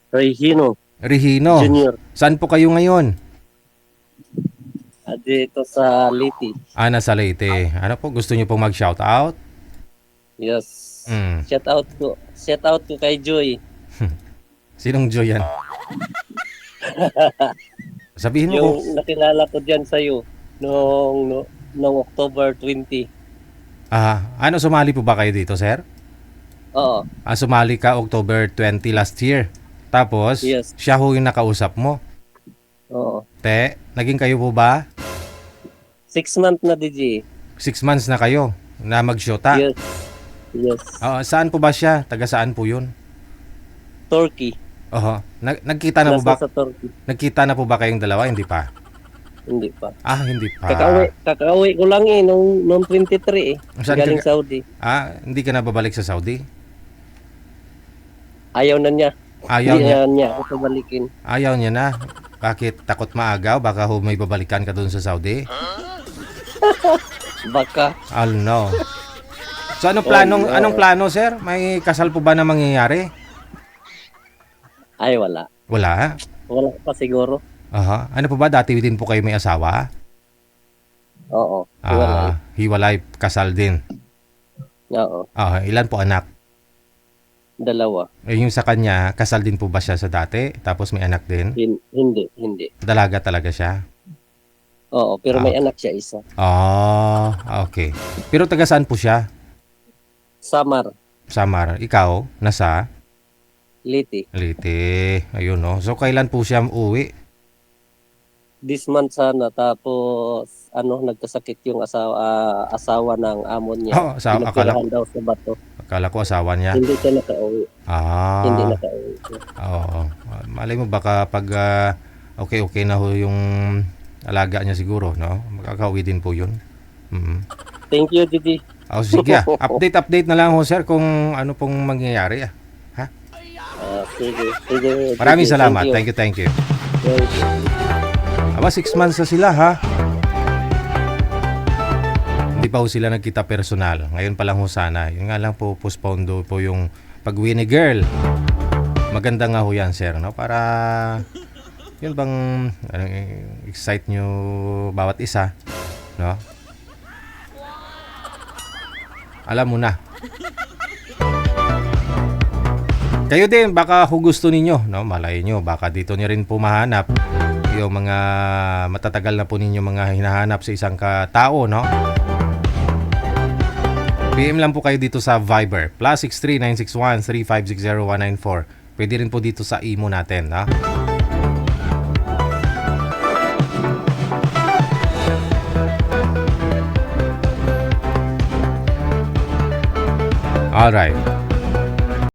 Regino Regino. Junior. Saan po kayo ngayon? Dito sa Liti. Nasa Leyte. Ano po, gusto niyo pong mag-shoutout? Yes. Mm. Shout out ko kay Joy. Sinong Joy yan? Sabihin mo kung... Yung nakilala ko diyan sa iyo noong October 20. Ano, sumali po ba kayo dito, sir? Oo. Sumali ka October 20 last year. Tapos, Yes. siya ho yung nakausap mo. Oo. Naging kayo po ba? 6 months na DJ. 6 months na kayo na magsyota. Yes. Yes. Saan po ba siya? Taga saan po yun? Turkey. Nagkita na po ba? Nasa Turkey. Nagkita na po ba kayong dalawa? Hindi pa. Hindi pa. Hindi pa. Kakauwi ko lang noong 23 Saan galing ka- Saudi. Hindi ka na babalik sa Saudi? Ayaw na niya. Ayaw Hindi niya. na niya ako balikin. Ayaw niya na. Bakit? Takot maagaw? Baka may babalikan ka doon sa Saudi? Baka. No. So anong plano, sir? May kasal po ba na mangyayari? Ay, wala. Wala. Wala pa siguro. Ano po ba? Dati din po kayo may asawa? Oo. Wala. Hiwalay, kasal din. Oo. Ilan po anak? 2. Yung sa kanya, kasal din po ba siya sa dati? Tapos may anak din? Hindi. Dalaga talaga siya? Oo, pero may anak siya isa. Okay. Pero taga saan po siya? Samar, Samar. Ikaw? Nasa? Liti. Leyte. Ayun, no? So, kailan po siya uwi? This month sana, tapos nagkasakit yung asawa ng amo niya. Pinagtirahan daw sa bato. Akala ko asawa niya. Hindi siya nakauwi. Hindi Ah, nakauwi. oo. Malay mo baka pag okay na ho yung alaga niya siguro, no? Makakauwi din po yun. Thank you, Didi. Sige. Update na lang ho, sir, kung ano pong mangyayari. Sige. Maraming Didi, salamat. Thank you. Thank you. Thank you. 6 months na sila, ha? Hindi pa ho sila nagkita personal. Ngayon pa lang ho sana. Yun nga lang po, postpone do po yung pag-uwi ni girl. Maganda nga ho yan, sir, no? Para, yun bang excite nyo bawat isa, no? Alam mo na. Kayo din, baka kung gusto ninyo, no? Malay nyo, baka dito nyo rin po mahanap yung mga matatagal na po ninyo mga hinahanap sa isang tao, no? PM lang po kayo dito sa Viber, +63 961 3560 194. Pwede rin po dito sa imo natin, no? Alright.